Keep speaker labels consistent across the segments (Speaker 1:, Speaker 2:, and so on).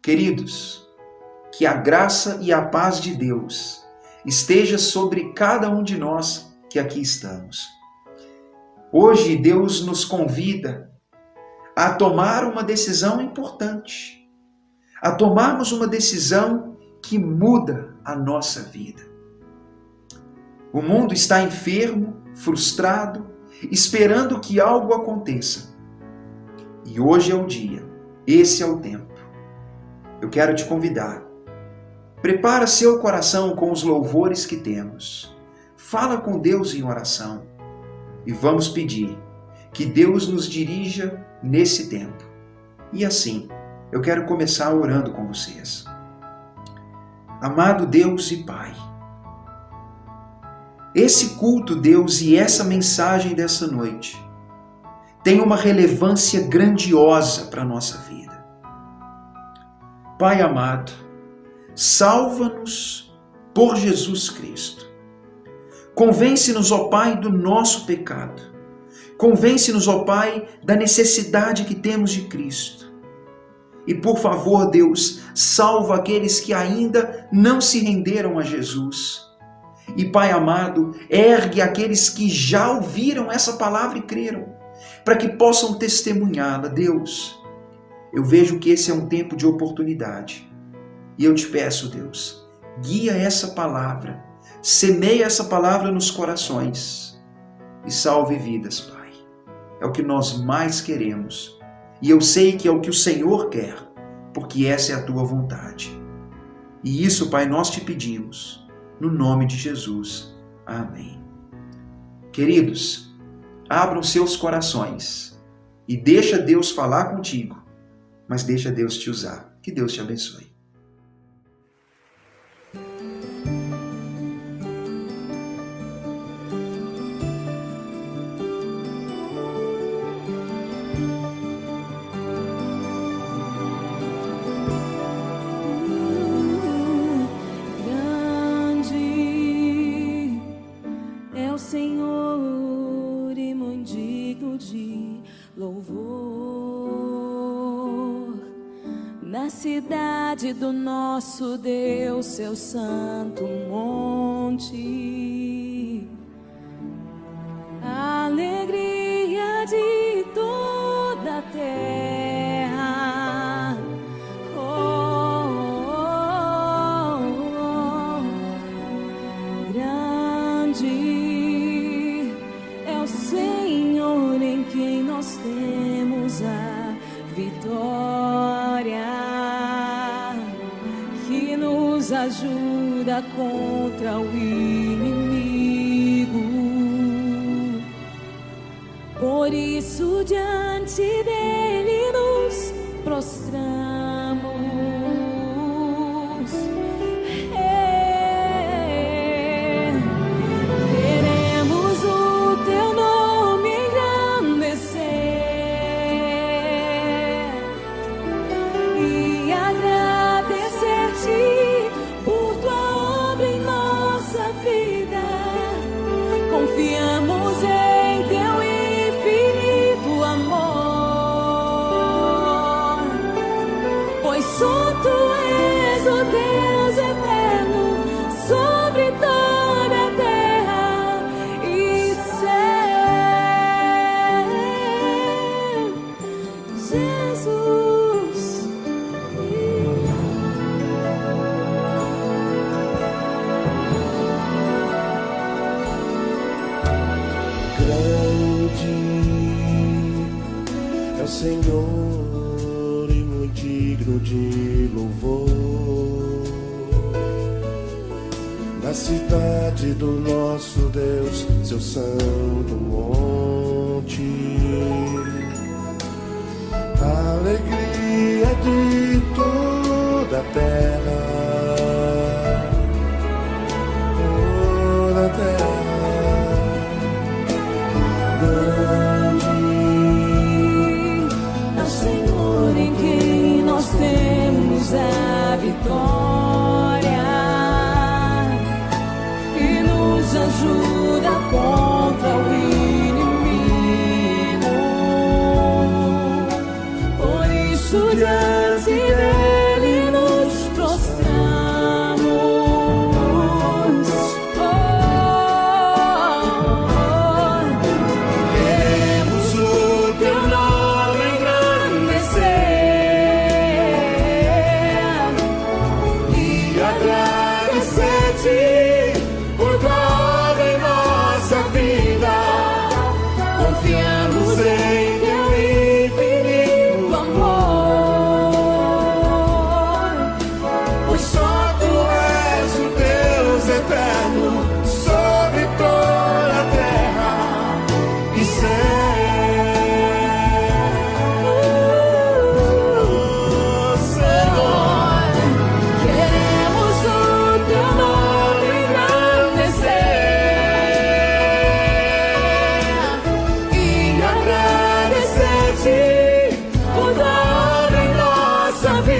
Speaker 1: Queridos, que a graça e a paz de Deus esteja sobre cada um de nós que aqui estamos. Hoje Deus nos convida a tomar uma decisão importante, a tomarmos uma decisão que muda a nossa vida. O mundo está enfermo, frustrado, esperando que algo aconteça. E hoje é o dia, esse é o tempo. Eu quero te convidar. Prepara seu coração com os louvores que temos. Fala com Deus em oração. E vamos pedir que Deus nos dirija nesse tempo. E assim, eu quero começar orando com vocês. Amado Deus e Pai, esse culto, Deus, e essa mensagem dessa noite tem uma relevância grandiosa para a nossa vida. Pai amado, salva-nos por Jesus Cristo. Convence-nos, ó Pai, do nosso pecado. Convence-nos, ó Pai, da necessidade que temos de Cristo. E por favor, Deus, salva aqueles que ainda não se renderam a Jesus. E Pai amado, ergue aqueles que já ouviram essa palavra e creram, para que possam testemunhá-la. Deus, eu vejo que esse é um tempo de oportunidade. E eu te peço, Deus, guia essa palavra, semeia essa palavra nos corações e salve vidas, Pai. É o que nós mais queremos. E eu sei que é o que o Senhor quer, porque essa é a tua vontade. E isso, Pai, nós te pedimos, no nome de Jesus. Amém. Queridos, abram seus corações e deixa Deus falar contigo, mas deixa Deus te usar. Que Deus te abençoe.
Speaker 2: Senhor e muito digno de louvor, na cidade do nosso Deus, seu santo monte, a alegria de toda a terra. Grande Senhor, em quem nós temos a vitória, que nos ajuda contra o inimigo. Por isso diante dele nos prostramos. Confiamos em teu infinito amor, pois só tu és o Deus eterno sobre toda a terra e céu. Jesus,
Speaker 3: é o Senhor e muito digno de louvor, na cidade do nosso Deus, seu santo monte, a alegria de toda a terra, toda a terra.
Speaker 2: temos a vitória e nos ajuda contra o inimigo. Por isso diante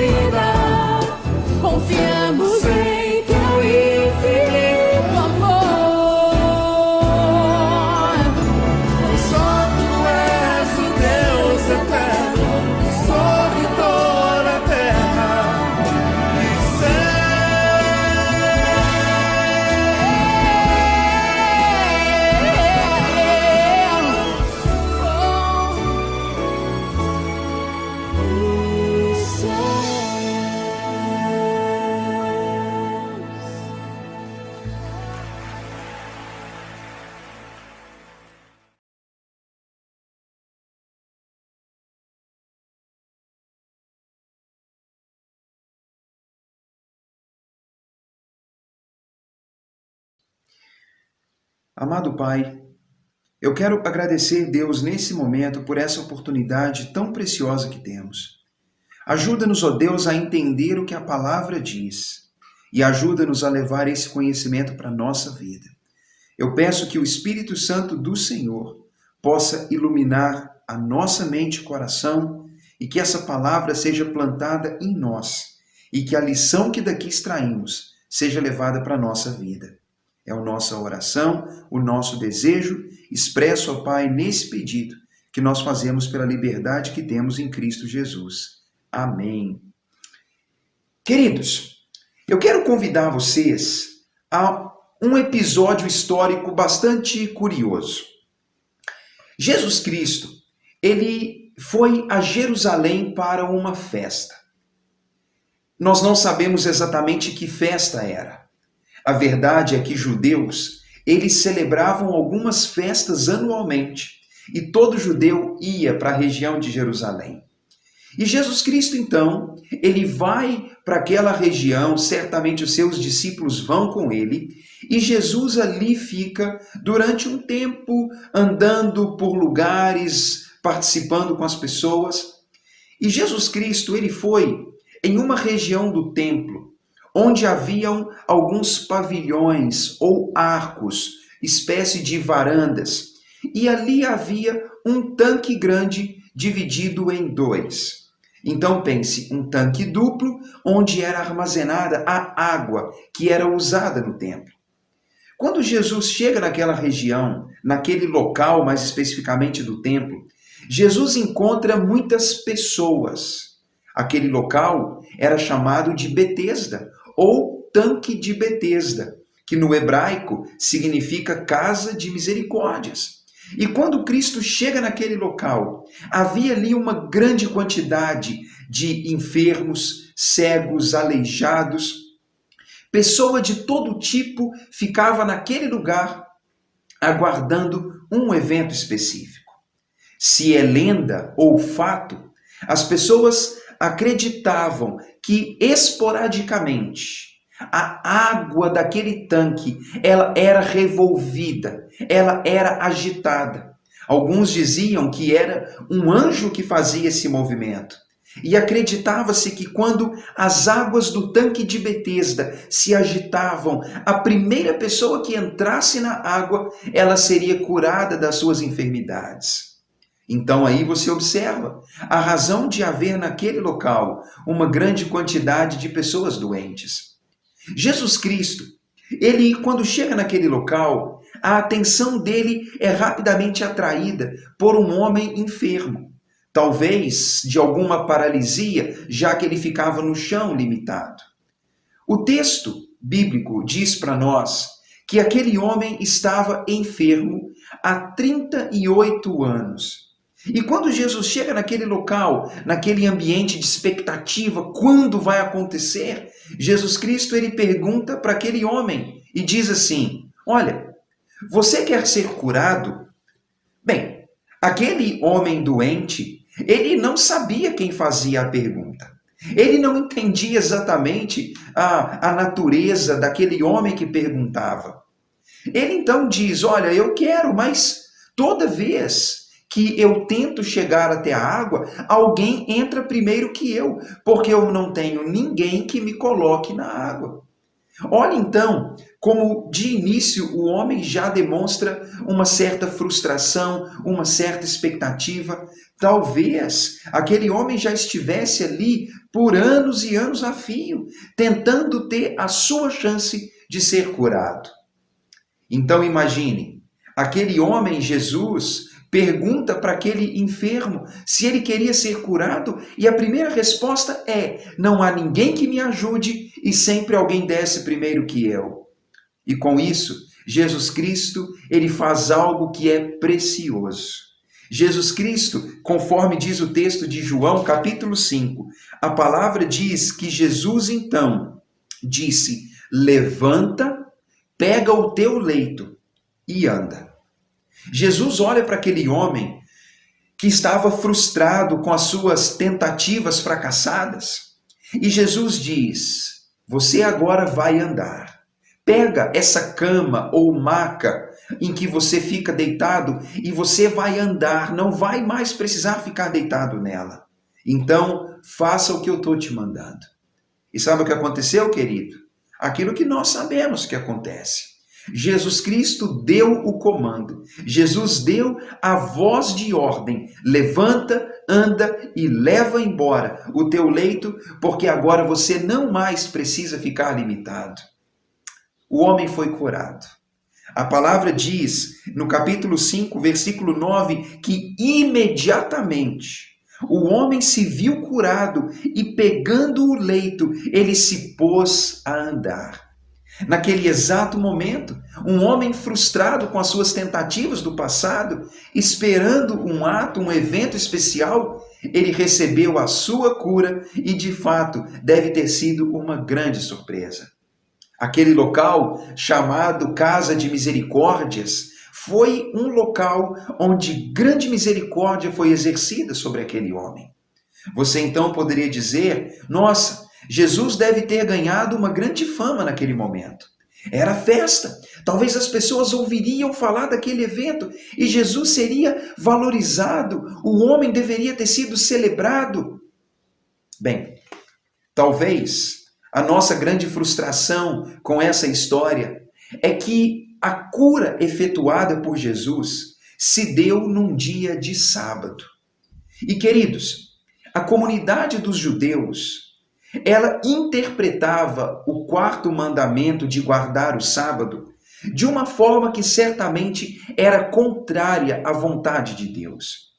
Speaker 2: vida. Confiamos em teu infinito amor.
Speaker 3: Só tu és o Deus eterno sobre toda a terra e
Speaker 1: Amado Pai, eu quero agradecer Deus nesse momento por essa oportunidade tão preciosa que temos. Ajuda-nos, ó Deus, a entender o que a palavra diz e ajuda-nos a levar esse conhecimento para a nossa vida. Eu peço que o Espírito Santo do Senhor possa iluminar a nossa mente e coração e que essa palavra seja plantada em nós e que a lição que daqui extraímos seja levada para a nossa vida. É a nossa oração, o nosso desejo, expresso, ó Pai, nesse pedido que nós fazemos pela liberdade que temos em Cristo Jesus. Amém. Queridos, eu quero convidar vocês a um episódio histórico bastante curioso. Jesus Cristo, ele foi a Jerusalém para uma festa. Nós não sabemos exatamente que festa era. A verdade é que judeus, eles celebravam algumas festas anualmente e todo judeu ia para a região de Jerusalém. E Jesus Cristo, então, ele vai para aquela região, certamente os seus discípulos vão com ele, e Jesus ali fica durante um tempo andando por lugares, participando com as pessoas. E Jesus Cristo, ele foi em uma região do templo, onde haviam alguns pavilhões ou arcos, espécie de varandas, e ali havia um tanque grande dividido em dois. Então pense, um tanque duplo, onde era armazenada a água que era usada no templo. Quando Jesus chega naquela região, naquele local, mais especificamente do templo, Jesus encontra muitas pessoas. Aquele local era chamado de Betesda, ou tanque de Betesda, que no hebraico significa casa de misericórdias. E quando Cristo chega naquele local, havia ali uma grande quantidade de enfermos, cegos, aleijados. Pessoa de todo tipo ficava naquele lugar aguardando um evento específico. Se é lenda ou fato, as pessoas acreditavam que esporadicamente a água daquele tanque ela era revolvida, ela era agitada. Alguns diziam que era um anjo que fazia esse movimento. E acreditava-se que quando as águas do tanque de Betesda se agitavam, a primeira pessoa que entrasse na água, ela seria curada das suas enfermidades. Então aí você observa a razão de haver naquele local uma grande quantidade de pessoas doentes. Jesus Cristo, ele quando chega naquele local, a atenção dele é rapidamente atraída por um homem enfermo. Talvez de alguma paralisia, já que ele ficava no chão limitado. O texto bíblico diz para nós que aquele homem estava enfermo há 38 anos. E quando Jesus chega naquele local, naquele ambiente de expectativa, quando vai acontecer, Jesus Cristo ele pergunta para aquele homem e diz assim: olha, você quer ser curado? Bem, aquele homem doente, ele não sabia quem fazia a pergunta. Ele não entendia exatamente a natureza daquele homem que perguntava. Ele então diz: olha, eu quero, mas toda vez que eu tento chegar até a água, alguém entra primeiro que eu, porque eu não tenho ninguém que me coloque na água. Olha então como de início o homem já demonstra uma certa frustração, uma certa expectativa. Talvez aquele homem já estivesse ali por anos e anos a fio, tentando ter a sua chance de ser curado. Então imagine, aquele homem, Jesus, pergunta para aquele enfermo se ele queria ser curado e a primeira resposta é: não há ninguém que me ajude e sempre alguém desce primeiro que eu. E com isso, Jesus Cristo, ele faz algo que é precioso. Jesus Cristo, conforme diz o texto de João, capítulo 5, a palavra diz que Jesus então disse: levanta, pega o teu leito e anda. Jesus olha para aquele homem que estava frustrado com as suas tentativas fracassadas e Jesus diz: você agora vai andar. Pega essa cama ou maca em que você fica deitado e você vai andar, não vai mais precisar ficar deitado nela. Então, faça o que eu estou te mandando. E sabe o que aconteceu, querido? Aquilo que nós sabemos que acontece. Jesus Cristo deu o comando. Jesus deu a voz de ordem. Levanta, anda e leva embora o teu leito, porque agora você não mais precisa ficar limitado. O homem foi curado. A palavra diz, no capítulo 5, versículo 9, que imediatamente o homem se viu curado e, pegando o leito, ele se pôs a andar. Naquele exato momento, um homem frustrado com as suas tentativas do passado, esperando um ato, um evento especial, ele recebeu a sua cura e, de fato, deve ter sido uma grande surpresa. Aquele local, chamado Casa de Misericórdias, foi um local onde grande misericórdia foi exercida sobre aquele homem. Você então poderia dizer: nossa, Jesus deve ter ganhado uma grande fama naquele momento. Era festa. Talvez as pessoas ouviriam falar daquele evento e Jesus seria valorizado. O homem deveria ter sido celebrado. Bem, talvez a nossa grande frustração com essa história é que a cura efetuada por Jesus se deu num dia de sábado. E, queridos, a comunidade dos judeus, ela interpretava o quarto mandamento de guardar o sábado de uma forma que certamente era contrária à vontade de Deus.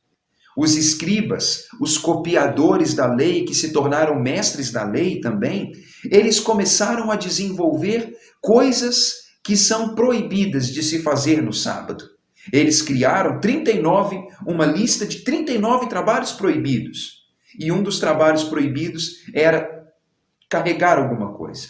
Speaker 1: Os escribas, os copiadores da lei, que se tornaram mestres da lei também, eles começaram a desenvolver coisas que são proibidas de se fazer no sábado. Eles criaram uma lista de 39 trabalhos proibidos. E um dos trabalhos proibidos era carregar alguma coisa.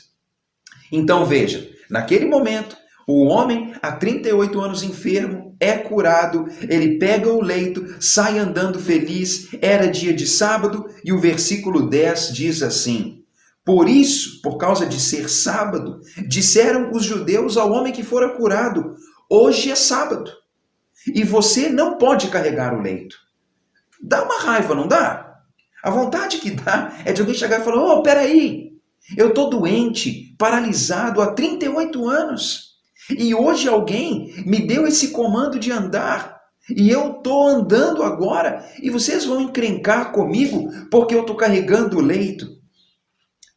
Speaker 1: Então veja, naquele momento, o homem, há 38 anos enfermo, é curado, ele pega o leito, sai andando feliz, era dia de sábado, e o versículo 10 diz assim: por isso, por causa de ser sábado, disseram os judeus ao homem que fora curado: hoje é sábado, e você não pode carregar o leito. Dá uma raiva, não dá? A vontade que dá é de alguém chegar e falar: oh, peraí, eu estou doente, paralisado há 38 anos. E hoje alguém me deu esse comando de andar. E eu estou andando agora. E vocês vão encrencar comigo porque eu estou carregando o leito.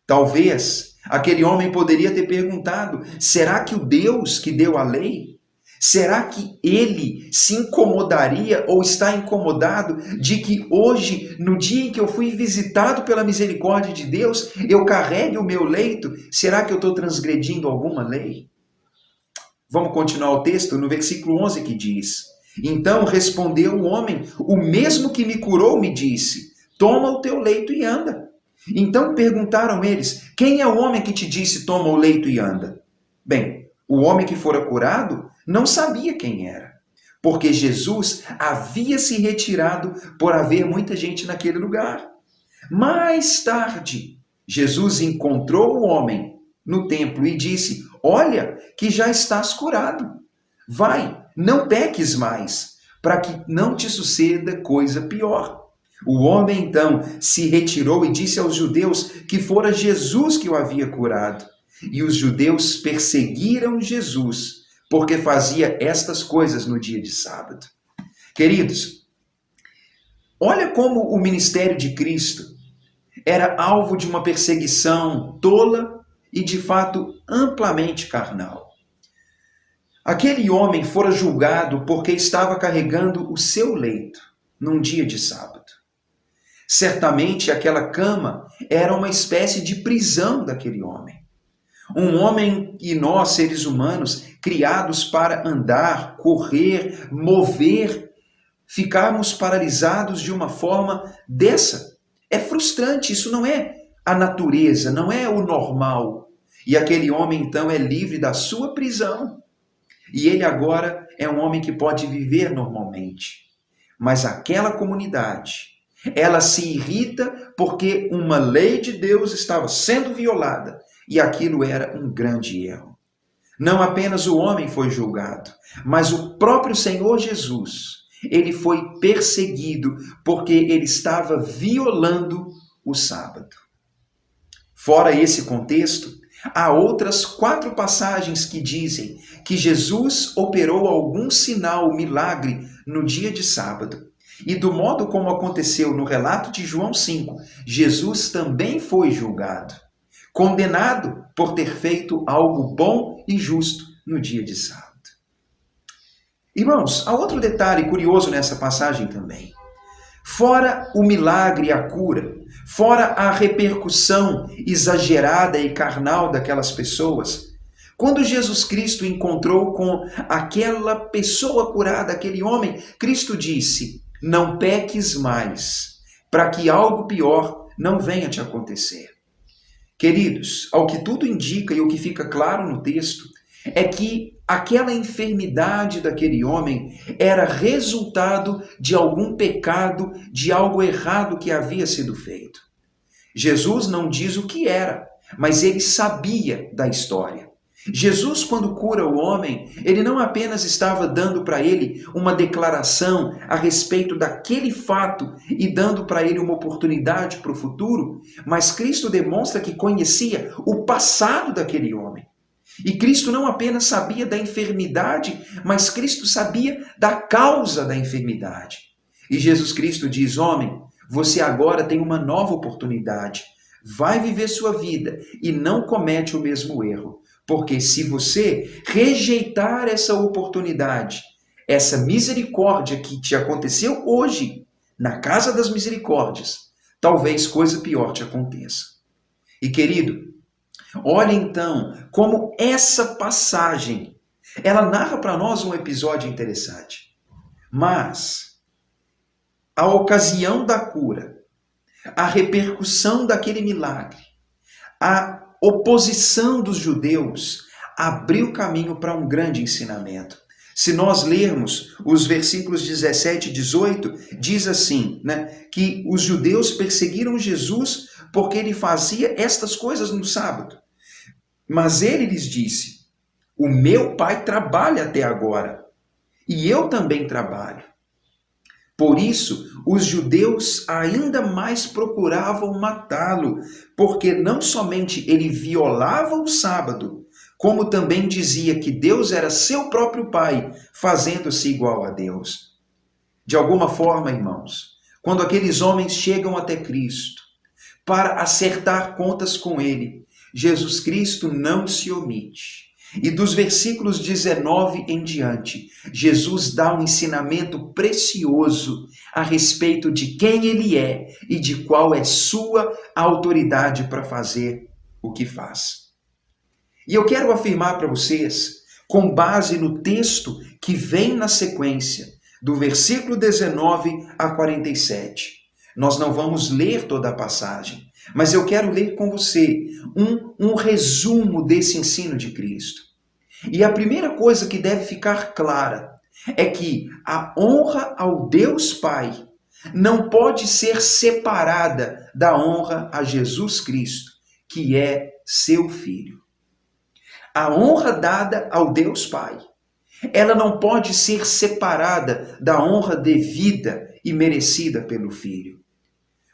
Speaker 1: Talvez aquele homem poderia ter perguntado: será que o Deus que deu a lei, será que ele se incomodaria ou está incomodado de que hoje, no dia em que eu fui visitado pela misericórdia de Deus, eu carregue o meu leito? Será que eu estou transgredindo alguma lei? Vamos continuar o texto no versículo 11 que diz: então respondeu o homem: o mesmo que me curou me disse: toma o teu leito e anda. Então perguntaram eles: quem é o homem que te disse toma o leito e anda? Bem, o homem que fora curado não sabia quem era, porque Jesus havia se retirado por haver muita gente naquele lugar. Mais tarde, Jesus encontrou o homem no templo e disse: olha, que já estás curado. Vai, não peques mais, para que não te suceda coisa pior. O homem então se retirou e disse aos judeus que fora Jesus que o havia curado. e os judeus perseguiram Jesus porque fazia estas coisas no dia de sábado. Queridos, olha como o ministério de Cristo era alvo de uma perseguição tola e, de fato, amplamente carnal. Aquele homem fora julgado porque estava carregando o seu leito num dia de sábado. Certamente aquela cama era uma espécie de prisão daquele homem. Um homem e nós, seres humanos, criados para andar, correr, mover, ficarmos paralisados de uma forma dessa. É frustrante, isso não é a natureza, não é o normal. E aquele homem então é livre da sua prisão. E ele agora é um homem que pode viver normalmente. Mas aquela comunidade, ela se irrita porque uma lei de Deus estava sendo violada e aquilo era um grande erro. Não apenas o homem foi julgado, mas o próprio Senhor Jesus, ele foi perseguido porque ele estava violando o sábado. Fora esse contexto, há outras 4 passagens que dizem que Jesus operou algum sinal, milagre, no dia de sábado. E do modo como aconteceu no relato de João 5, Jesus também foi julgado, condenado por ter feito algo bom e justo no dia de sábado. Irmãos, há outro detalhe curioso nessa passagem também. Fora o milagre e a cura, fora a repercussão exagerada e carnal daquelas pessoas, quando Jesus Cristo encontrou com aquela pessoa curada, aquele homem, Cristo disse: não peques mais, para que algo pior não venha te acontecer. Queridos, ao que tudo indica e o que fica claro no texto, é que aquela enfermidade daquele homem era resultado de algum pecado, de algo errado que havia sido feito. Jesus não diz o que era, mas ele sabia da história. Jesus, quando cura o homem, ele não apenas estava dando para ele uma declaração a respeito daquele fato e dando para ele uma oportunidade para o futuro, mas Cristo demonstra que conhecia o passado daquele homem. E Cristo não apenas sabia da enfermidade, mas Cristo sabia da causa da enfermidade. E Jesus Cristo diz: homem, você agora tem uma nova oportunidade. Vai viver sua vida e não comete o mesmo erro. Porque se você rejeitar essa oportunidade, essa misericórdia que te aconteceu hoje, na casa das misericórdias, talvez coisa pior te aconteça. E querido, olha então como essa passagem, ela narra para nós um episódio interessante. Mas a ocasião da cura, a repercussão daquele milagre, a oposição dos judeus abriu caminho para um grande ensinamento. Se nós lermos os versículos 17 e 18, diz assim, que os judeus perseguiram Jesus porque ele fazia estas coisas no sábado. Mas ele lhes disse: o meu pai trabalha até agora, e eu também trabalho. Por isso, os judeus ainda mais procuravam matá-lo, porque não somente ele violava o sábado, como também dizia que Deus era seu próprio pai, fazendo-se igual a Deus. De alguma forma, irmãos, quando aqueles homens chegam até Cristo para acertar contas com ele, Jesus Cristo não se omite. E dos versículos 19 em diante, Jesus dá um ensinamento precioso a respeito de quem ele é e de qual é sua autoridade para fazer o que faz. E eu quero afirmar para vocês, com base no texto que vem na sequência, do versículo 19 a 47. Nós não vamos ler toda a passagem, mas eu quero ler com você um resumo desse ensino de Cristo. E a primeira coisa que deve ficar clara é que a honra ao Deus Pai não pode ser separada da honra a Jesus Cristo, que é seu Filho. A honra dada ao Deus Pai, ela não pode ser separada da honra devida e merecida pelo Filho.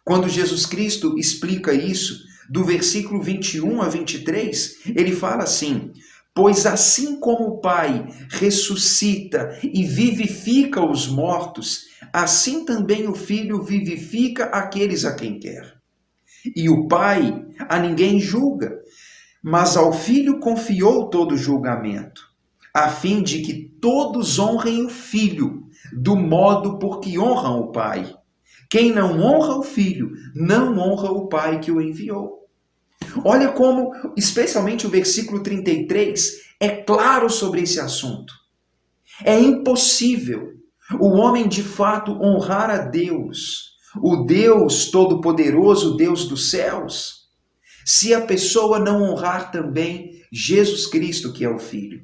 Speaker 1: Quando Jesus Cristo explica isso, do versículo 21 a 23, ele fala assim: pois assim como o Pai ressuscita e vivifica os mortos, assim também o Filho vivifica aqueles a quem quer. E o Pai a ninguém julga, mas ao Filho confiou todo o julgamento, a fim de que todos honrem o Filho, do modo por que honram o Pai. Quem não honra o Filho, não honra o Pai que o enviou. Olha como, especialmente o versículo 33, é claro sobre esse assunto. É impossível o homem de fato honrar a Deus, o Deus Todo-Poderoso, o Deus dos céus, se a pessoa não honrar também Jesus Cristo, que é o Filho.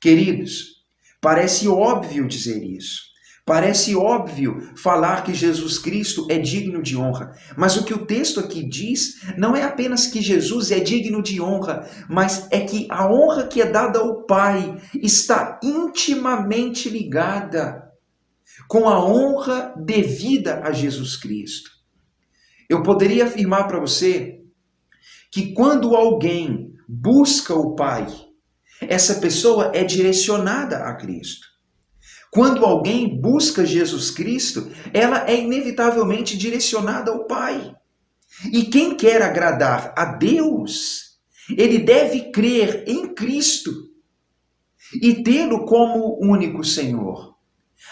Speaker 1: Queridos, parece óbvio dizer isso. Parece óbvio falar que Jesus Cristo é digno de honra, mas o que o texto aqui diz não é apenas que Jesus é digno de honra, mas é que a honra que é dada ao Pai está intimamente ligada com a honra devida a Jesus Cristo. Eu poderia afirmar para você que quando alguém busca o Pai, essa pessoa é direcionada a Cristo. Quando alguém busca Jesus Cristo, ela é inevitavelmente direcionada ao Pai. E quem quer agradar a Deus, ele deve crer em Cristo e tê-lo como único Senhor.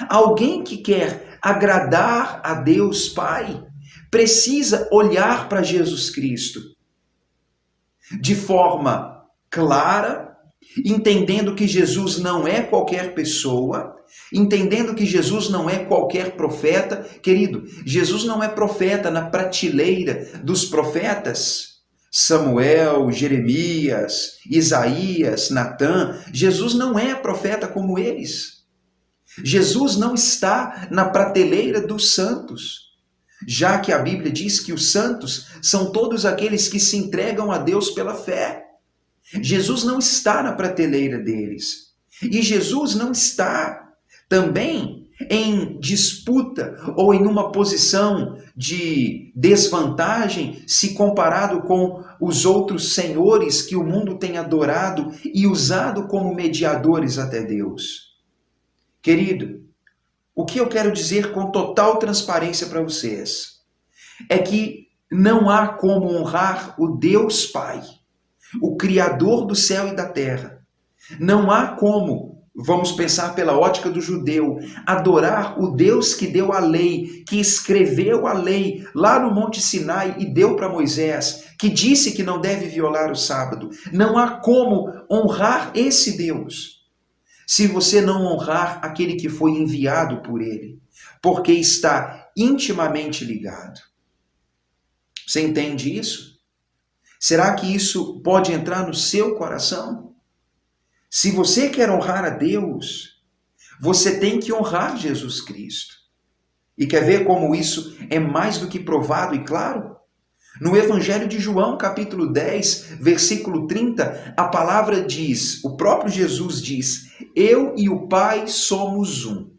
Speaker 1: Alguém que quer agradar a Deus Pai, precisa olhar para Jesus Cristo de forma clara, entendendo que Jesus não é qualquer pessoa, entendendo que Jesus não é qualquer profeta. Querido, Jesus não é profeta na prateleira dos profetas Samuel, Jeremias, Isaías, Natã. Jesus não é profeta como eles. Jesus não está na prateleira dos santos, já que a Bíblia diz que os santos são todos aqueles que se entregam a Deus pela fé. Jesus não está na prateleira deles. E Jesus não está também em disputa ou em uma posição de desvantagem se comparado com os outros senhores que o mundo tem adorado e usado como mediadores até Deus. Querido, o que eu quero dizer com total transparência para vocês é que não há como honrar o Deus Pai, o Criador do céu e da terra. Não há como, vamos pensar pela ótica do judeu, adorar o Deus que deu a lei, que escreveu a lei lá no Monte Sinai e deu para Moisés, que disse que não deve violar o sábado. Não há como honrar esse Deus se você não honrar aquele que foi enviado por ele, porque está intimamente ligado. Você entende isso? Será que isso pode entrar no seu coração? Se você quer honrar a Deus, você tem que honrar Jesus Cristo. E quer ver como isso é mais do que provado e claro? No Evangelho de João, capítulo 10, versículo 30, a palavra diz, o próprio Jesus diz: eu e o Pai somos um.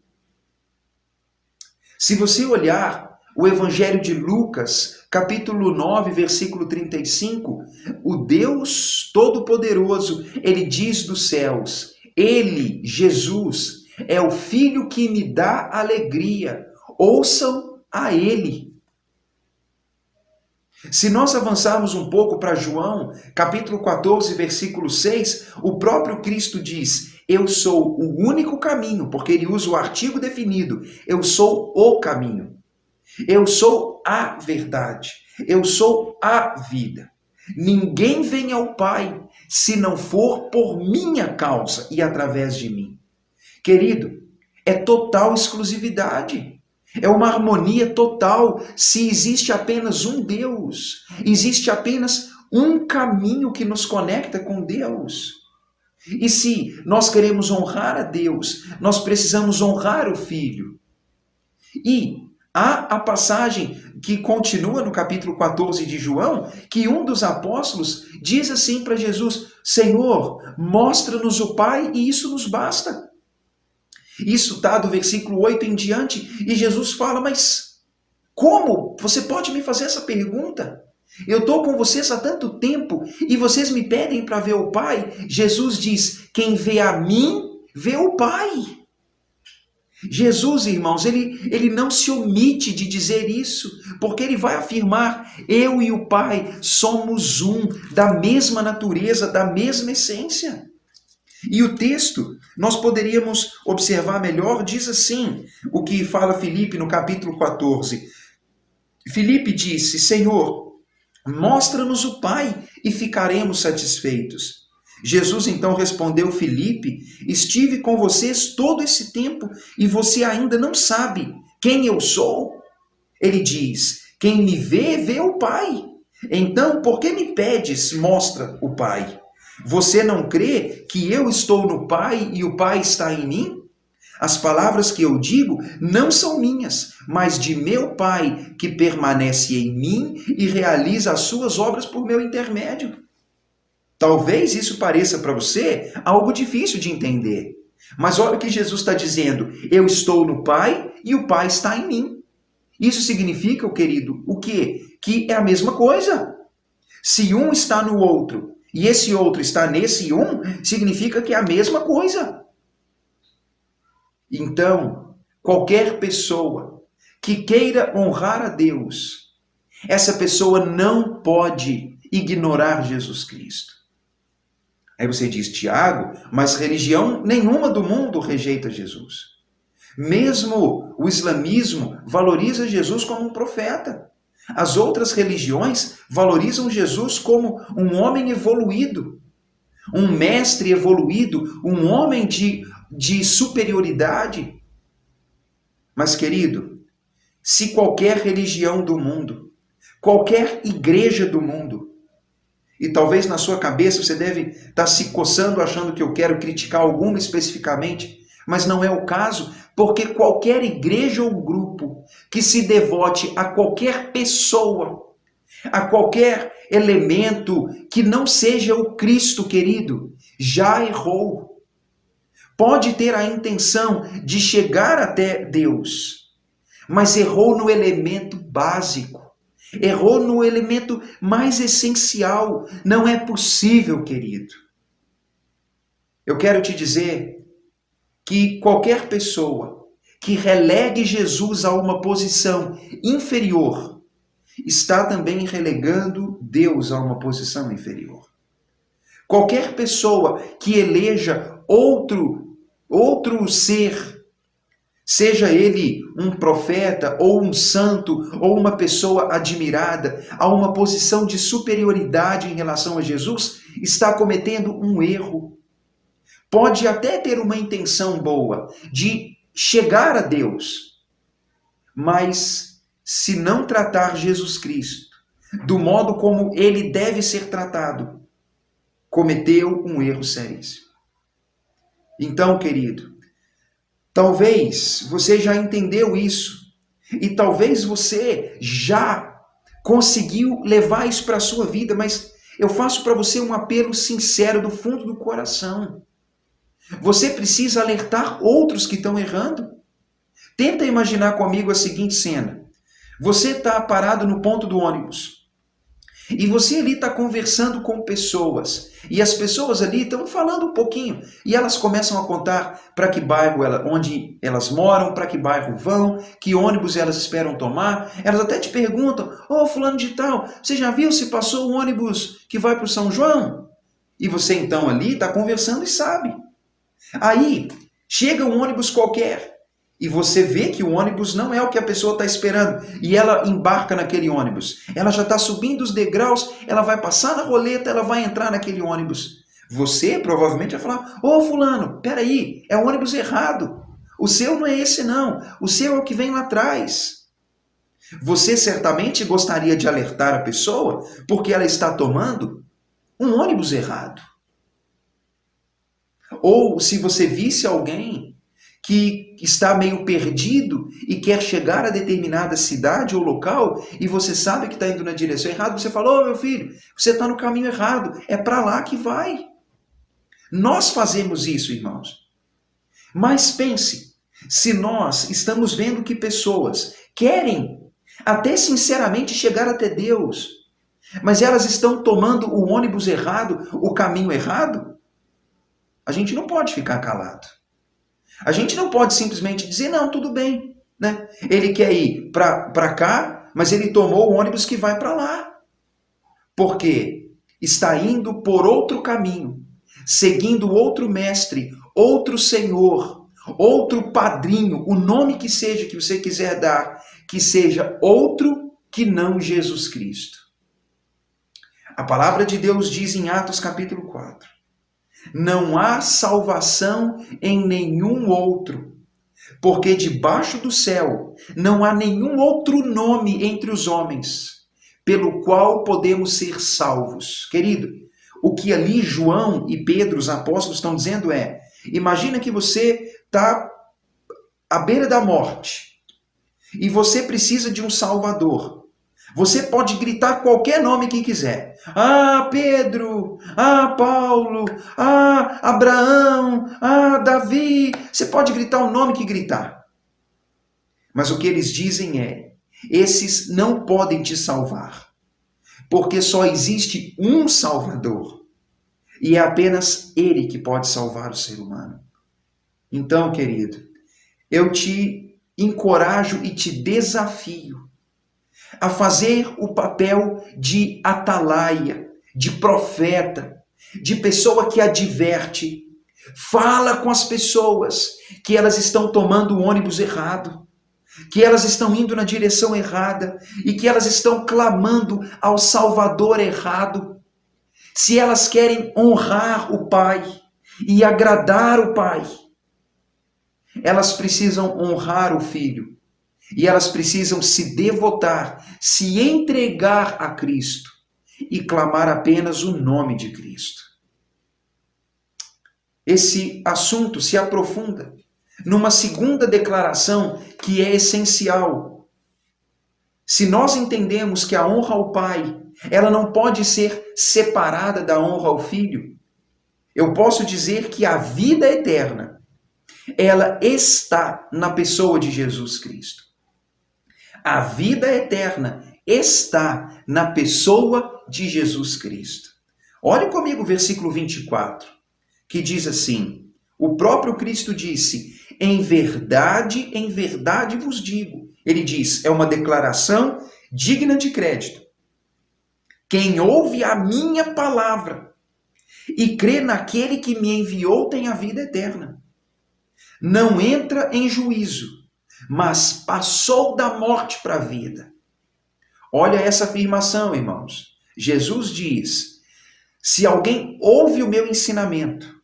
Speaker 1: Se você olhar o Evangelho de Lucas, capítulo 9, versículo 35, o Deus Todo-Poderoso, ele diz dos céus: ele, Jesus, é o Filho que me dá alegria, ouçam a ele. Se nós avançarmos um pouco para João, capítulo 14, versículo 6, o próprio Cristo diz: eu sou o único caminho, porque ele usa o artigo definido, eu sou o caminho. Eu sou a verdade, eu sou a vida. Ninguém vem ao Pai se não for por minha causa e através de mim. Querido, é total exclusividade. É uma harmonia total se existe apenas um Deus. Existe apenas um caminho que nos conecta com Deus. E se nós queremos honrar a Deus, nós precisamos honrar o Filho. E há a passagem que continua no capítulo 14 de João, que um dos apóstolos diz assim para Jesus: Senhor, mostra-nos o Pai e isso nos basta. Isso está do versículo 8 em diante, e Jesus fala: mas como você pode me fazer essa pergunta? Eu estou com vocês há tanto tempo e vocês me pedem para ver o Pai. Jesus diz, quem vê a mim, vê o Pai. Jesus, irmãos, ele não se omite de dizer isso, porque ele vai afirmar, eu e o Pai somos um, da mesma natureza, da mesma essência. E o texto, nós poderíamos observar melhor, diz assim, o que fala Filipe no capítulo 14. Filipe disse, Senhor, mostra-nos o Pai e ficaremos satisfeitos. Jesus então respondeu, Filipe, estive com vocês todo esse tempo e você ainda não sabe quem eu sou? Ele diz, quem me vê, vê o Pai. Então, por que me pedes, mostra o Pai? Você não crê que eu estou no Pai e o Pai está em mim? As palavras que eu digo não são minhas, mas de meu Pai que permanece em mim e realiza as suas obras por meu intermédio. Talvez isso pareça para você algo difícil de entender. Mas olha o que Jesus está dizendo. Eu estou no Pai e o Pai está em mim. Isso significa, querido, o quê? Que é a mesma coisa. Se um está no outro e esse outro está nesse um, significa que é a mesma coisa. Então, qualquer pessoa que queira honrar a Deus, essa pessoa não pode ignorar Jesus Cristo. Aí você diz, Tiago, mas religião nenhuma do mundo rejeita Jesus. Mesmo o islamismo valoriza Jesus como um profeta. As outras religiões valorizam Jesus como um homem evoluído, um mestre evoluído, um homem de superioridade. Mas, querido, se qualquer religião do mundo, qualquer igreja do mundo, e talvez na sua cabeça você deve estar se coçando achando que eu quero criticar alguma especificamente, mas não é o caso, porque qualquer igreja ou grupo que se devote a qualquer pessoa, a qualquer elemento que não seja o Cristo, querido, já errou. Pode ter a intenção de chegar até Deus, mas errou no elemento básico. Errou no elemento mais essencial. Não é possível, querido. Eu quero te dizer que qualquer pessoa que relegue Jesus a uma posição inferior está também relegando Deus a uma posição inferior. Qualquer pessoa que eleja outro ser, seja ele um profeta, ou um santo, ou uma pessoa admirada, a uma posição de superioridade em relação a Jesus, está cometendo um erro. Pode até ter uma intenção boa de chegar a Deus, mas se não tratar Jesus Cristo do modo como ele deve ser tratado, cometeu um erro seríssimo. Então, querido, talvez você já entendeu isso e talvez você já conseguiu levar isso para a sua vida, mas eu faço para você um apelo sincero do fundo do coração. Você precisa alertar outros que estão errando. Tenta imaginar comigo a seguinte cena. Você está parado no ponto do ônibus e você ali está conversando com pessoas e as pessoas ali estão falando um pouquinho e elas começam a contar para que bairro onde elas moram, para que bairro vão, que ônibus elas esperam tomar. Elas até te perguntam, fulano de tal, você já viu se passou o ônibus que vai para o São João? E você então ali está conversando e sabe. Aí chega um ônibus qualquer e você vê que o ônibus não é o que a pessoa está esperando e ela embarca naquele ônibus. Ela já está subindo os degraus, ela vai passar na roleta, ela vai entrar naquele ônibus. Você provavelmente vai falar, fulano, peraí, é o ônibus errado. O seu não é esse não, o seu é o que vem lá atrás. Você certamente gostaria de alertar a pessoa porque ela está tomando um ônibus errado. Ou se você visse alguém que está meio perdido e quer chegar a determinada cidade ou local e você sabe que está indo na direção errada, você fala, meu filho, você está no caminho errado, é para lá que vai. Nós fazemos isso, irmãos. Mas pense, se nós estamos vendo que pessoas querem até sinceramente chegar até Deus, Mas elas estão tomando o ônibus errado, o caminho errado? A gente não pode ficar calado. A gente não pode simplesmente dizer, não, tudo bem, né? Ele quer ir para cá, mas ele tomou o ônibus que vai para lá. Porque está indo por outro caminho, seguindo outro mestre, outro senhor, outro padrinho, o nome que seja que você quiser dar, que seja outro que não Jesus Cristo. A palavra de Deus diz em Atos capítulo 4, não há salvação em nenhum outro, porque debaixo do céu não há nenhum outro nome entre os homens, pelo qual podemos ser salvos. Querido, o que ali João e Pedro, os apóstolos, estão dizendo é, imagina que você está à beira da morte e você precisa de um salvador. Você pode gritar qualquer nome que quiser. Ah, Pedro! Ah, Paulo! Ah, Abraão! Ah, Davi! Você pode gritar o nome que gritar. Mas o que eles dizem é, esses não podem te salvar, porque só existe um Salvador, e é apenas Ele que pode salvar o ser humano. Então, querido, eu te encorajo e te desafio a fazer o papel de atalaia, de profeta, de pessoa que adverte. Fala com as pessoas que elas estão tomando o ônibus errado, que elas estão indo na direção errada e que elas estão clamando ao Salvador errado. Se elas querem honrar o Pai e agradar o Pai, elas precisam honrar o Filho. E elas precisam se devotar, se entregar a Cristo e clamar apenas o nome de Cristo. Esse assunto se aprofunda numa segunda declaração que é essencial. Se nós entendemos que a honra ao Pai, ela não pode ser separada da honra ao Filho, eu posso dizer que a vida eterna, ela está na pessoa de Jesus Cristo. A vida eterna está na pessoa de Jesus Cristo. Olhe comigo o versículo 24, que diz assim, o próprio Cristo disse, em verdade vos digo. Ele diz, é uma declaração digna de crédito. Quem ouve a minha palavra e crê naquele que me enviou tem a vida eterna. Não entra em juízo, mas passou da morte para a vida. Olha essa afirmação, irmãos. Jesus diz, se alguém ouve o meu ensinamento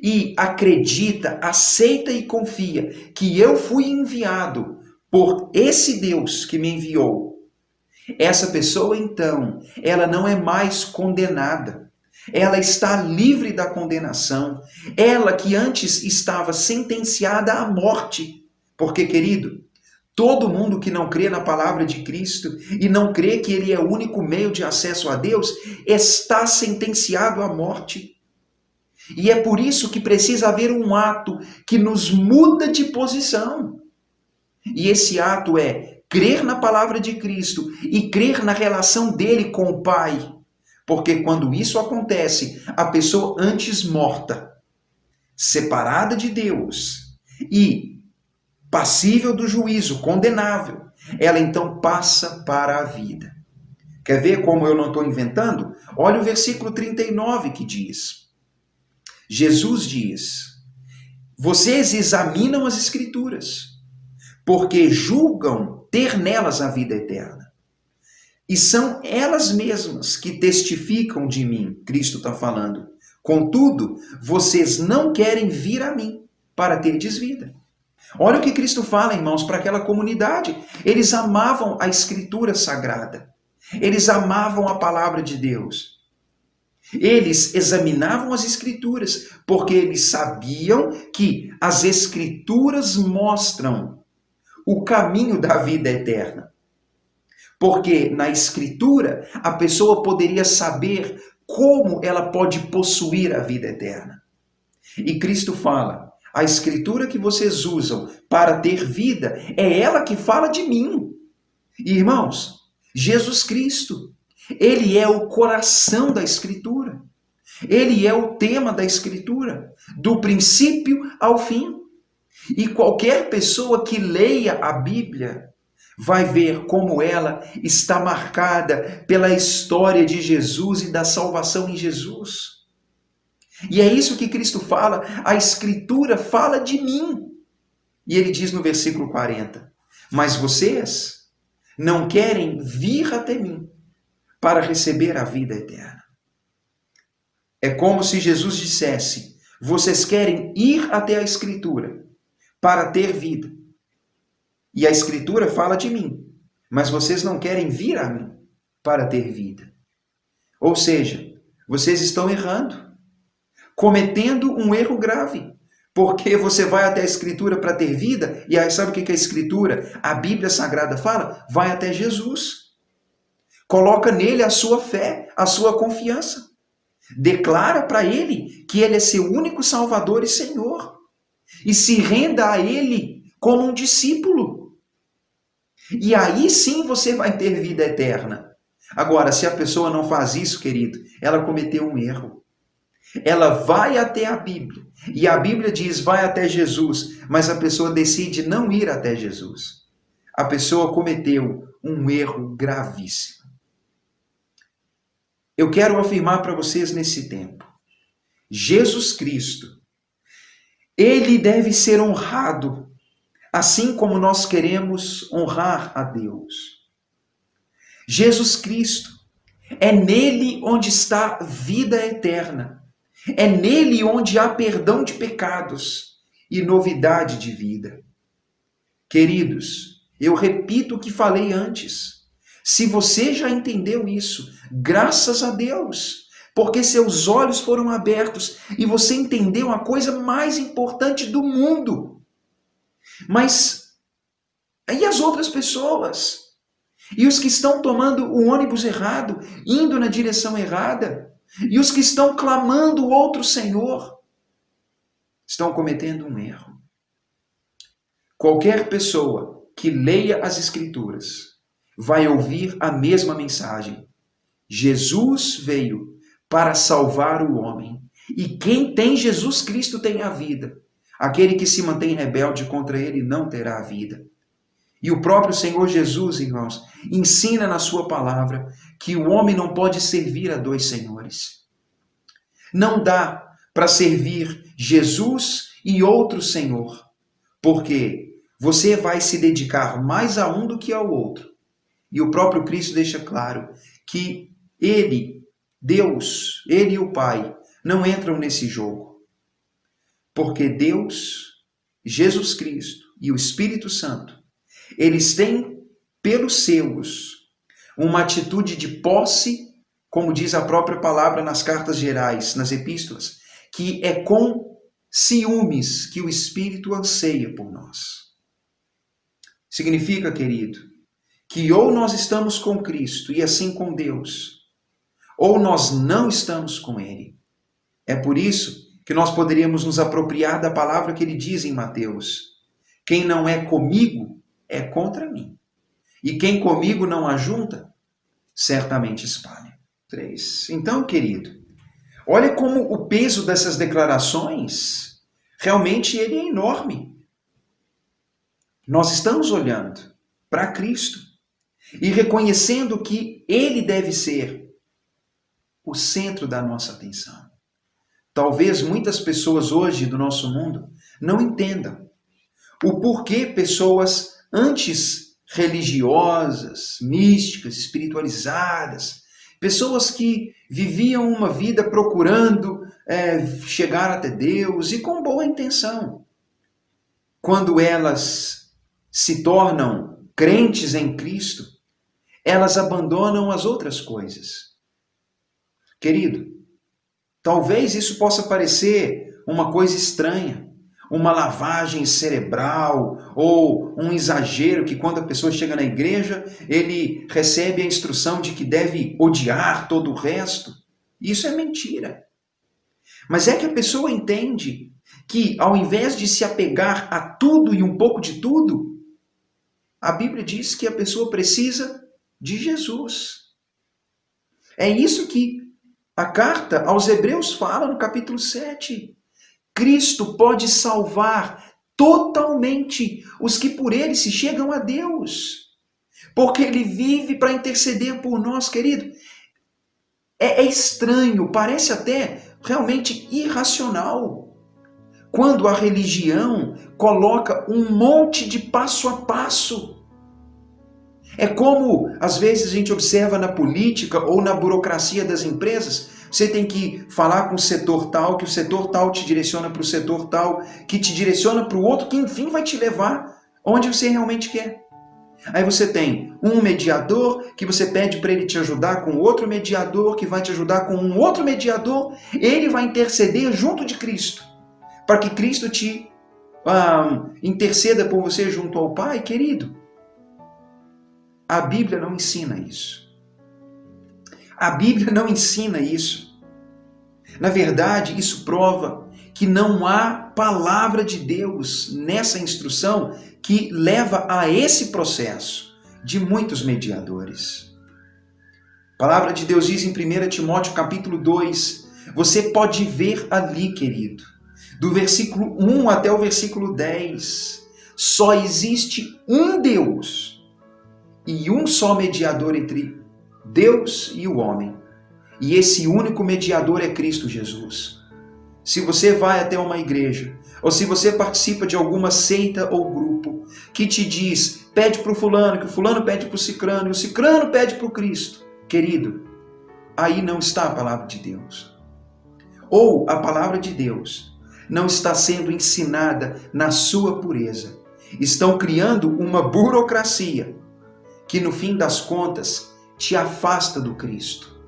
Speaker 1: e acredita, aceita e confia que eu fui enviado por esse Deus que me enviou, essa pessoa então, ela não é mais condenada. Ela está livre da condenação. Ela que antes estava sentenciada à morte. Porque, querido, todo mundo que não crê na palavra de Cristo e não crê que Ele é o único meio de acesso a Deus, está sentenciado à morte. E é por isso que precisa haver um ato que nos muda de posição. E esse ato é crer na palavra de Cristo e crer na relação dele com o Pai. Porque quando isso acontece, a pessoa antes morta, separada de Deus e passível do juízo, condenável, ela então passa para a vida. Quer ver como eu não estou inventando? Olha o versículo 39 que diz. Jesus diz, vocês examinam as Escrituras, porque julgam ter nelas a vida eterna. E são elas mesmas que testificam de mim, Cristo está falando. Contudo, vocês não querem vir a mim para terdes vida. Olha o que Cristo fala, irmãos, para aquela comunidade. Eles amavam a Escritura Sagrada. Eles amavam a palavra de Deus. Eles examinavam as Escrituras, porque eles sabiam que as Escrituras mostram o caminho da vida eterna. Porque na Escritura a pessoa poderia saber como ela pode possuir a vida eterna. E Cristo fala, a Escritura que vocês usam para ter vida é ela que fala de mim. E, irmãos, Jesus Cristo, Ele é o coração da Escritura. Ele é o tema da Escritura, do princípio ao fim. E qualquer pessoa que leia a Bíblia vai ver como ela está marcada pela história de Jesus e da salvação em Jesus. E é isso que Cristo fala, a Escritura fala de mim. E ele diz no versículo 40, mas vocês não querem vir até mim para receber a vida eterna. É como se Jesus dissesse, vocês querem ir até a Escritura para ter vida. E a Escritura fala de mim, mas vocês não querem vir a mim para ter vida. Ou seja, vocês estão errando, cometendo um erro grave, porque você vai até a Escritura para ter vida, e aí sabe o que é a Escritura? A Bíblia Sagrada fala, vai até Jesus. Coloca nele a sua fé, a sua confiança. Declara para ele que ele é seu único Salvador e Senhor. E se renda a ele como um discípulo. E aí sim você vai ter vida eterna. Agora, se a pessoa não faz isso, querido, ela cometeu um erro. Ela vai até a Bíblia. E a Bíblia diz, vai até Jesus. Mas a pessoa decide não ir até Jesus. A pessoa cometeu um erro gravíssimo. Eu quero afirmar para vocês nesse tempo. Jesus Cristo, ele deve ser honrado, assim como nós queremos honrar a Deus. Jesus Cristo, é nele onde está vida eterna. É nele onde há perdão de pecados e novidade de vida. Queridos, eu repito o que falei antes. Se você já entendeu isso, graças a Deus, porque seus olhos foram abertos e você entendeu a coisa mais importante do mundo. Mas, e as outras pessoas? E os que estão tomando o ônibus errado, indo na direção errada? E os que estão clamando outro Senhor? Estão cometendo um erro. Qualquer pessoa que leia as Escrituras vai ouvir a mesma mensagem. Jesus veio para salvar o homem. E quem tem Jesus Cristo tem a vida. Aquele que se mantém rebelde contra ele não terá a vida. E o próprio Senhor Jesus, irmãos, ensina na sua palavra que o homem não pode servir a dois senhores. Não dá para servir Jesus e outro Senhor, porque você vai se dedicar mais a um do que ao outro. E o próprio Cristo deixa claro que ele, Deus, ele e o Pai, não entram nesse jogo. Porque Deus, Jesus Cristo e o Espírito Santo, eles têm pelos seus uma atitude de posse, como diz a própria palavra nas cartas gerais, nas epístolas, que é com ciúmes que o Espírito anseia por nós. Significa, querido, que ou nós estamos com Cristo e assim com Deus, ou nós não estamos com Ele. É por isso que nós poderíamos nos apropriar da palavra que ele diz em Mateus. Quem não é comigo é contra mim. E quem comigo não ajunta, certamente espalha. 3. Então, querido, olha como o peso dessas declarações, realmente ele é enorme. Nós estamos olhando para Cristo e reconhecendo que ele deve ser o centro da nossa atenção. Talvez muitas pessoas hoje do nosso mundo não entendam o porquê pessoas antes religiosas, místicas, espiritualizadas, pessoas que viviam uma vida procurando chegar até Deus e com boa intenção, quando elas se tornam crentes em Cristo, elas abandonam as outras coisas. Querido, talvez isso possa parecer uma coisa estranha, uma lavagem cerebral ou um exagero que quando a pessoa chega na igreja, ele recebe a instrução de que deve odiar todo o resto. Isso é mentira. Mas é que a pessoa entende que ao invés de se apegar a tudo e um pouco de tudo, a Bíblia diz que a pessoa precisa de Jesus. É isso que a carta aos Hebreus fala no capítulo 7. Cristo pode salvar totalmente os que por ele se chegam a Deus. Porque ele vive para interceder por nós, querido. É estranho, parece até realmente irracional. Quando a religião coloca um monte de passo a passo. É como, às vezes, a gente observa na política ou na burocracia das empresas, você tem que falar com o setor tal, que o setor tal te direciona para o setor tal, que te direciona para o outro, que enfim vai te levar onde você realmente quer. Aí você tem um mediador que você pede para ele te ajudar com outro mediador, que vai te ajudar com um outro mediador, ele vai interceder junto de Cristo, para que Cristo te interceda por você junto ao Pai, querido. A Bíblia não ensina isso. A Bíblia não ensina isso. Na verdade, isso prova que não há palavra de Deus nessa instrução que leva a esse processo de muitos mediadores. A palavra de Deus diz em 1 Timóteo capítulo 2, você pode ver ali, querido, do versículo 1 até o versículo 10, só existe um Deus e um só mediador entre Deus e o homem. E esse único mediador é Cristo Jesus. Se você vai até uma igreja, ou se você participa de alguma seita ou grupo, que te diz, pede para o fulano, que o fulano pede para o cicrano, e o cicrano pede para o Cristo, querido, aí não está a palavra de Deus. Ou a palavra de Deus não está sendo ensinada na sua pureza. Estão criando uma burocracia que no fim das contas te afasta do Cristo.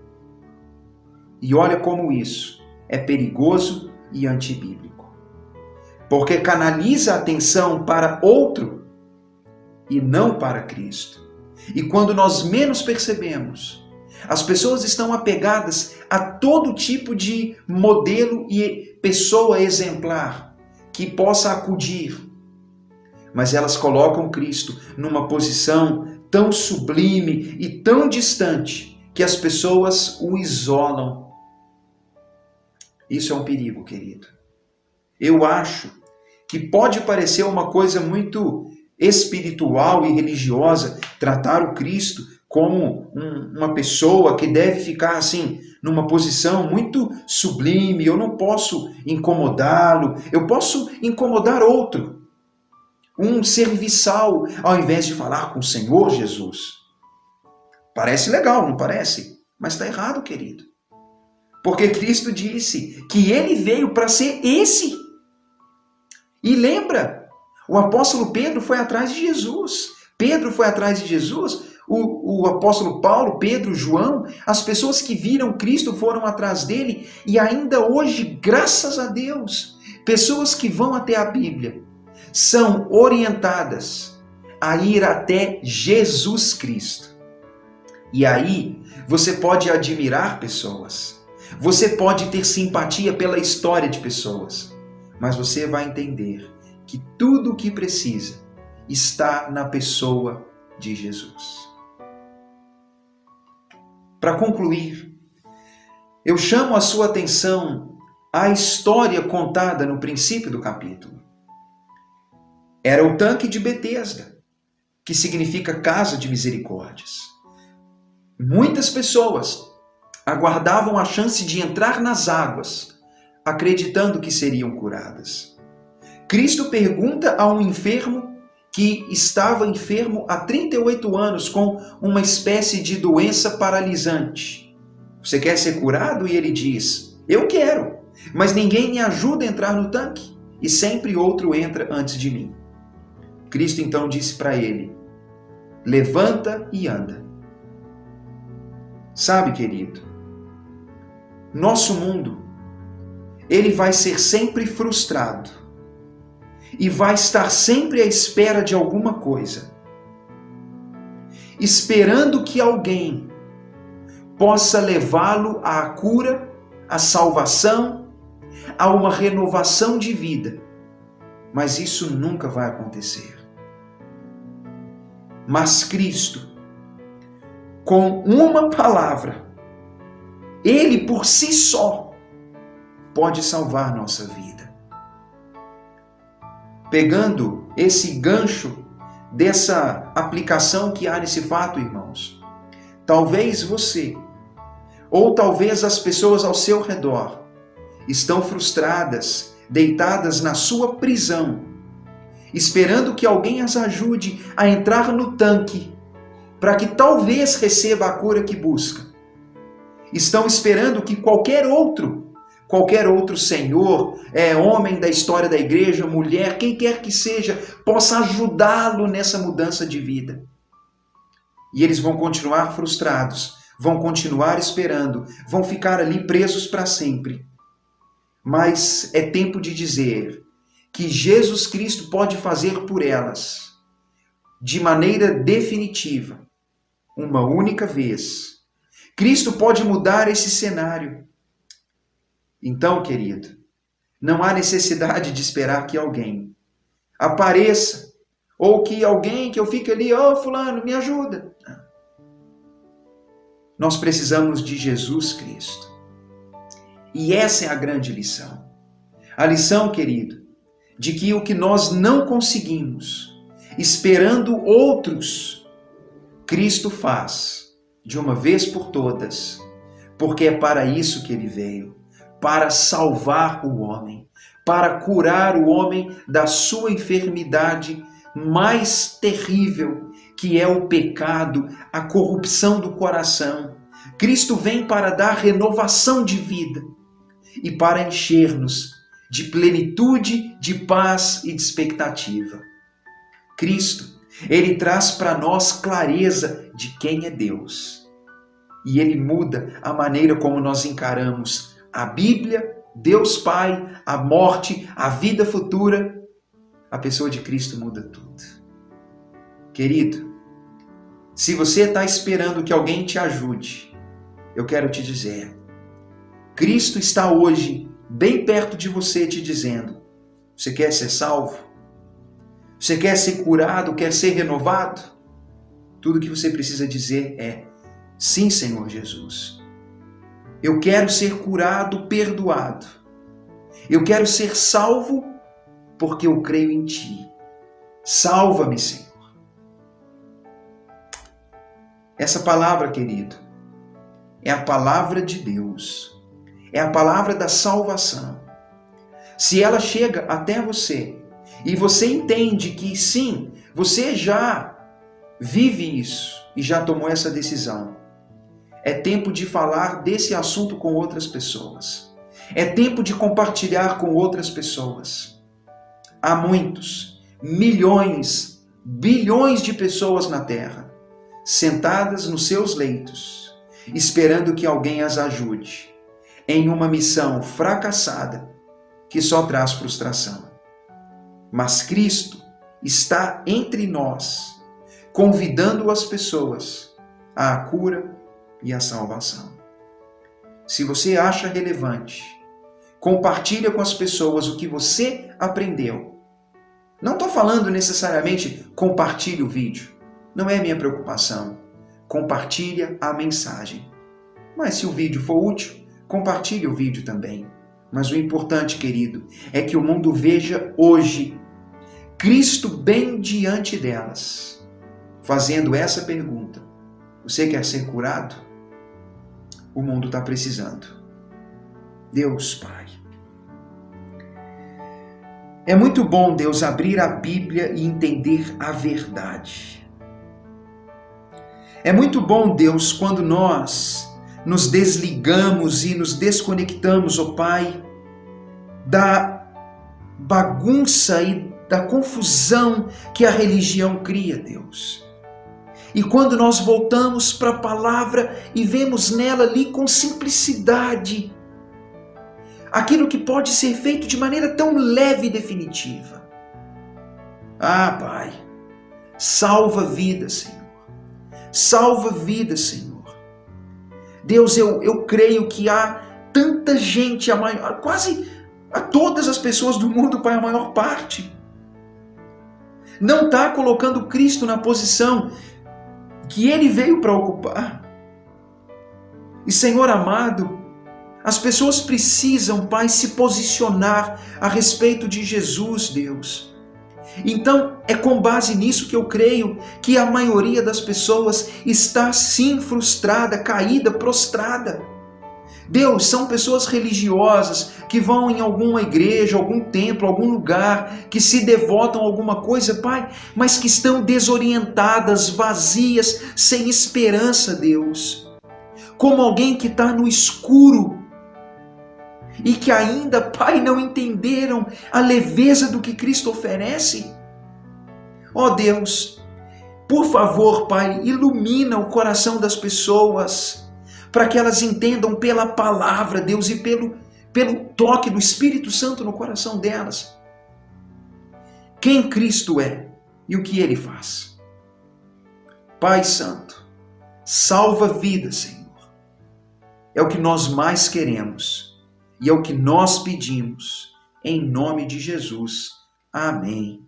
Speaker 1: E olha como isso é perigoso e antibíblico. Porque canaliza a atenção para outro e não para Cristo. E quando nós menos percebemos, as pessoas estão apegadas a todo tipo de modelo e pessoa exemplar que possa acudir. Mas elas colocam Cristo numa posição tão sublime e tão distante que as pessoas o isolam. Isso é um perigo, querido. Eu acho que pode parecer uma coisa muito espiritual e religiosa tratar o Cristo como uma pessoa que deve ficar assim numa posição muito sublime. Eu não posso incomodá-lo, eu posso incomodar outro. Um serviçal, ao invés de falar com o Senhor Jesus. Parece legal, não parece? Mas está errado, querido. Porque Cristo disse que ele veio para ser esse. E lembra, o apóstolo Pedro foi atrás de Jesus. Pedro foi atrás de Jesus. O apóstolo Paulo, Pedro, João, as pessoas que viram Cristo foram atrás dele. E ainda hoje, graças a Deus, pessoas que vão até a Bíblia são orientadas a ir até Jesus Cristo. E aí você pode admirar pessoas, você pode ter simpatia pela história de pessoas, mas você vai entender que tudo o que precisa está na pessoa de Jesus. Para concluir, eu chamo a sua atenção à história contada no princípio do capítulo. Era o tanque de Betesda, que significa casa de misericórdias. Muitas pessoas aguardavam a chance de entrar nas águas, acreditando que seriam curadas. Cristo pergunta a um enfermo que estava enfermo há 38 anos com uma espécie de doença paralisante. Você quer ser curado? E ele diz, eu quero, mas ninguém me ajuda a entrar no tanque e sempre outro entra antes de mim. Cristo então disse para ele, levanta e anda. Sabe, querido, nosso mundo, ele vai ser sempre frustrado e vai estar sempre à espera de alguma coisa, esperando que alguém possa levá-lo à cura, à salvação, a uma renovação de vida. Mas isso nunca vai acontecer. Mas Cristo, com uma palavra, Ele por si só pode salvar nossa vida. Pegando esse gancho dessa aplicação que há nesse fato, irmãos, talvez você, ou talvez as pessoas ao seu redor, estão frustradas, deitadas na sua prisão, esperando que alguém as ajude a entrar no tanque, para que talvez receba a cura que busca. Estão esperando que qualquer outro senhor, homem da história da igreja, mulher, quem quer que seja, possa ajudá-lo nessa mudança de vida. E eles vão continuar frustrados, vão continuar esperando, vão ficar ali presos para sempre. Mas é tempo de dizer que Jesus Cristo pode fazer por elas, de maneira definitiva, uma única vez. Cristo pode mudar esse cenário. Então, querido, não há necessidade de esperar que alguém apareça, ou que alguém que eu fique ali, fulano, me ajuda. Nós precisamos de Jesus Cristo. E essa é a grande lição. A lição, querido, de que o que nós não conseguimos, esperando outros, Cristo faz de uma vez por todas, porque é para isso que ele veio, para salvar o homem, para curar o homem da sua enfermidade mais terrível, que é o pecado, a corrupção do coração. Cristo vem para dar renovação de vida e para encher-nos de plenitude, de paz e de expectativa. Cristo, ele traz para nós clareza de quem é Deus. E ele muda a maneira como nós encaramos a Bíblia, Deus Pai, a morte, a vida futura. A pessoa de Cristo muda tudo. Querido, se você está esperando que alguém te ajude, eu quero te dizer, Cristo está hoje bem perto de você te dizendo, você quer ser salvo? Você quer ser curado? Quer ser renovado? Tudo que você precisa dizer é, sim, Senhor Jesus. Eu quero ser curado, perdoado. Eu quero ser salvo porque eu creio em Ti. Salva-me, Senhor. Essa palavra, querido, é a palavra de Deus. É a palavra da salvação. Se ela chega até você e você entende que sim, você já vive isso e já tomou essa decisão, é tempo de falar desse assunto com outras pessoas. É tempo de compartilhar com outras pessoas. Há muitos, milhões, bilhões de pessoas na Terra, sentadas nos seus leitos, esperando que alguém as ajude em uma missão fracassada que só traz frustração. Mas Cristo está entre nós, convidando as pessoas à cura e à salvação. Se você acha relevante, compartilha com as pessoas o que você aprendeu. Não estou falando necessariamente compartilhe o vídeo. Não é minha preocupação. Compartilha a mensagem. Mas se o vídeo for útil, compartilhe o vídeo também. Mas o importante, querido, é que o mundo veja hoje Cristo bem diante delas, fazendo essa pergunta. Você quer ser curado? O mundo está precisando. Deus Pai. É muito bom, Deus, abrir a Bíblia e entender a verdade. É muito bom, Deus, quando nós nos desligamos e nos desconectamos, ó Pai, da bagunça e da confusão que a religião cria, Deus. E quando nós voltamos para a palavra e vemos nela ali com simplicidade aquilo que pode ser feito de maneira tão leve e definitiva. Ah, Pai, salva vidas, Senhor. Salva vidas, Senhor. Deus, eu creio que há tanta gente, quase a todas as pessoas do mundo, Pai, a maior parte, não está colocando Cristo na posição que Ele veio para ocupar. E, Senhor amado, as pessoas precisam, Pai, se posicionar a respeito de Jesus, Deus. Então, é com base nisso que eu creio que a maioria das pessoas está sim frustrada, caída, prostrada. Deus, são pessoas religiosas que vão em alguma igreja, algum templo, algum lugar, que se devotam a alguma coisa, Pai, mas que estão desorientadas, vazias, sem esperança, Deus. Como alguém que está no escuro e que ainda, Pai, não entenderam a leveza do que Cristo oferece. Ó Deus, por favor, Pai, ilumina o coração das pessoas, para que elas entendam pela palavra, Deus, e pelo toque do Espírito Santo no coração delas, quem Cristo é e o que Ele faz. Pai Santo, salva vidas, Senhor. É o que nós mais queremos e é o que nós pedimos, em nome de Jesus. Amém.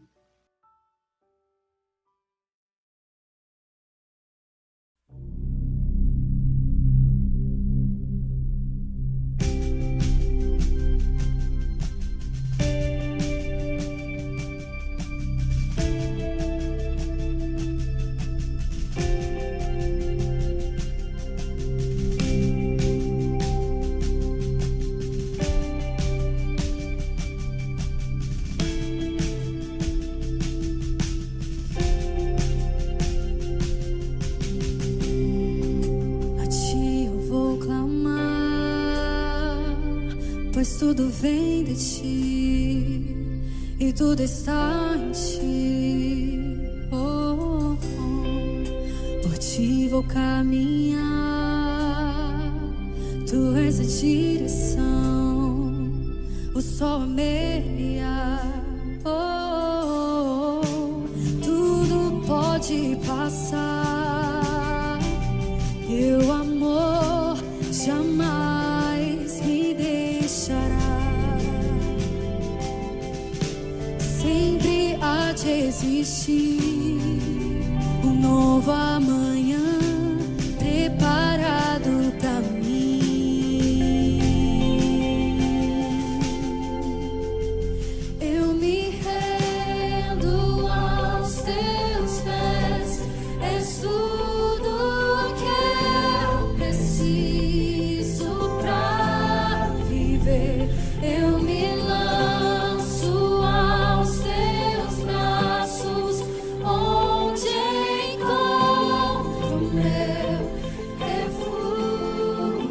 Speaker 2: Pois tudo vem de ti e tudo está em ti. Oh, oh. Por ti vou caminhar, tu és a direção, o sol a meia. Oh, oh. Tudo pode passar, teu amor jamais me deixará. Sempre há de existir um novo amanhã preparado pra mim. Eu me rendo aos teus pés, és tudo que eu preciso pra viver. Eu me lanço aos teus braços, onde encontro meu refúgio.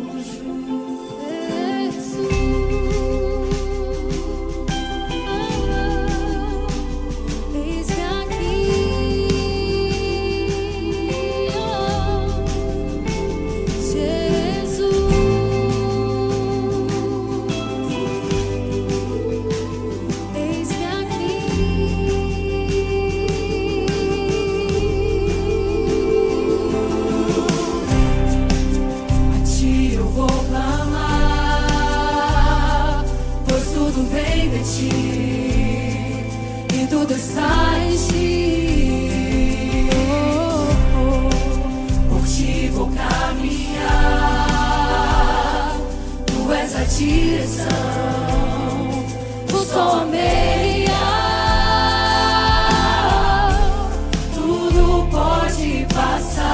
Speaker 2: Jesus, eis-me aqui, Jesus. Eis-me aqui. A ti eu vou clamar, pois tudo vem de ti e tudo está em ti. Oh, oh. Por ti vou caminhar, tu és a direção, o sol a meia. Tudo pode passar,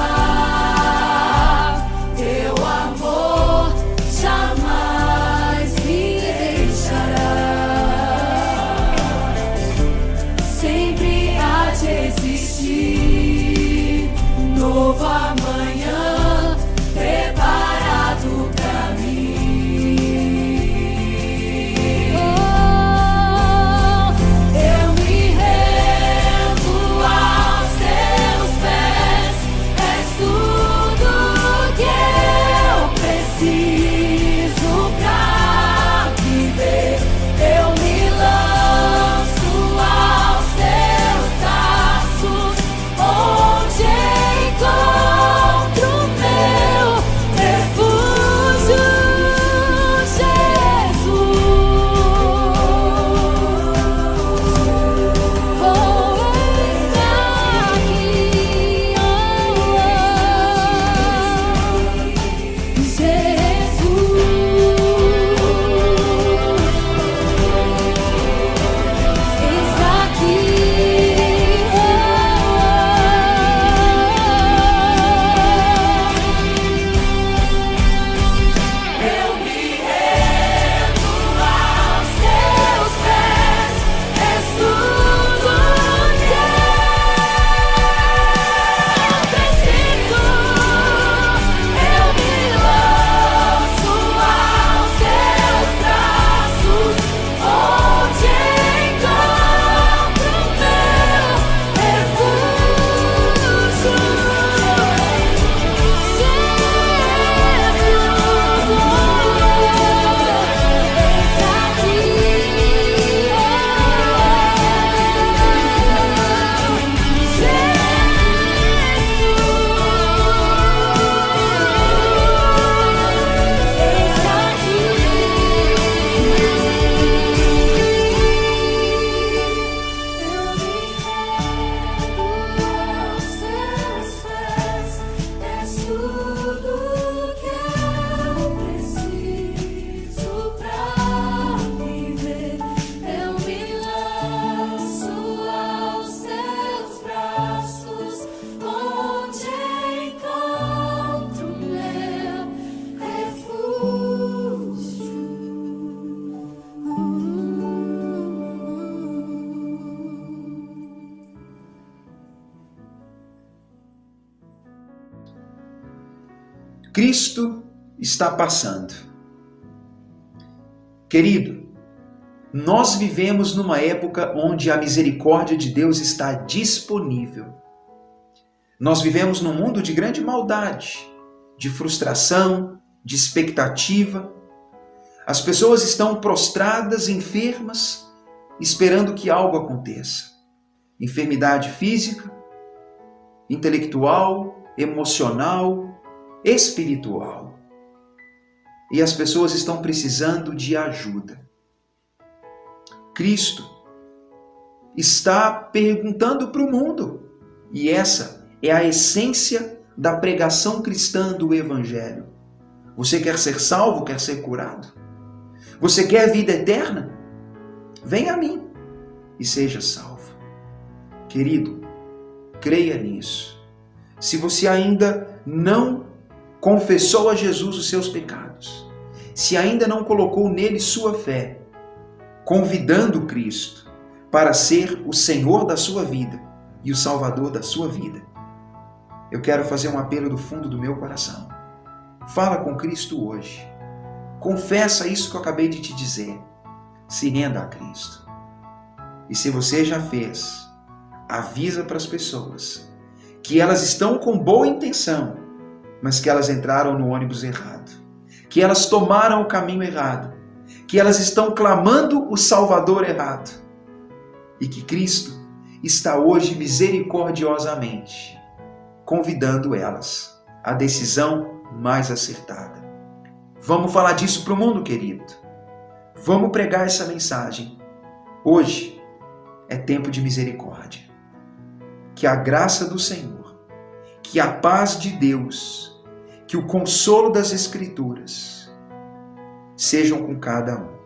Speaker 2: teu amor jamais me deixará. Sempre há de existir um novo amanhã preparado pra mim. Oh,
Speaker 1: Cristo está passando. Querido, nós vivemos numa época onde a misericórdia de Deus está disponível. Nós vivemos num mundo de grande maldade, de frustração, de expectativa. As pessoas estão prostradas, enfermas, esperando que algo aconteça. Enfermidade física, intelectual, emocional, espiritual. E as pessoas estão precisando de ajuda. Cristo está perguntando para o mundo, e essa é a essência da pregação cristã do Evangelho. Você quer ser salvo, quer ser curado? Você quer vida eterna? Venha a mim e seja salvo. Querido, creia nisso. Se você ainda não confessou a Jesus os seus pecados, se ainda não colocou nele sua fé, convidando Cristo para ser o Senhor da sua vida e o Salvador da sua vida, eu quero fazer um apelo do fundo do meu coração. Fala com Cristo hoje. Confessa isso que eu acabei de te dizer. Se renda a Cristo. E se você já fez, avisa para as pessoas que elas estão com boa intenção, mas que elas entraram no ônibus errado, que elas tomaram o caminho errado, que elas estão clamando o Salvador errado e que Cristo está hoje misericordiosamente convidando elas à decisão mais acertada. Vamos falar disso para o mundo, querido. Vamos pregar essa mensagem. Hoje é tempo de misericórdia. Que a graça do Senhor, que a paz de Deus, que o consolo das Escrituras sejam com cada um.